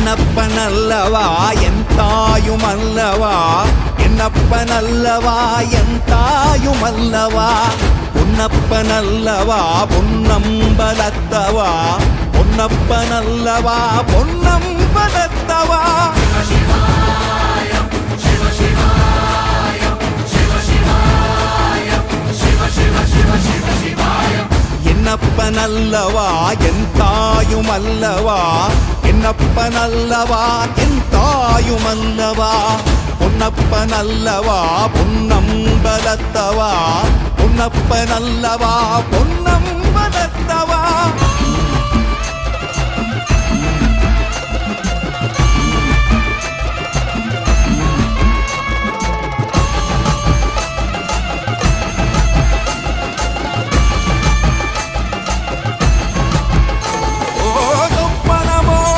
என்னப்பனல்லவா என் தாயுமல்லவா என்னப்பனல்லவா என் தாயுமல்லவா பொன்னப்பனல்லவா பொன்னம்பலத்தவா பொன்னப்பனல்லவா பொன்னம்பலத்தவா என்னப்பனல்லவா என் தாயுமல்லவா என்னப்பனல்லவா என் தாயுமல்லவா பொன்னப்பனல்லவா பொன்னம்பலத்தவா பொன்னப்பனல்லவா பொன்னம்பலத்தவா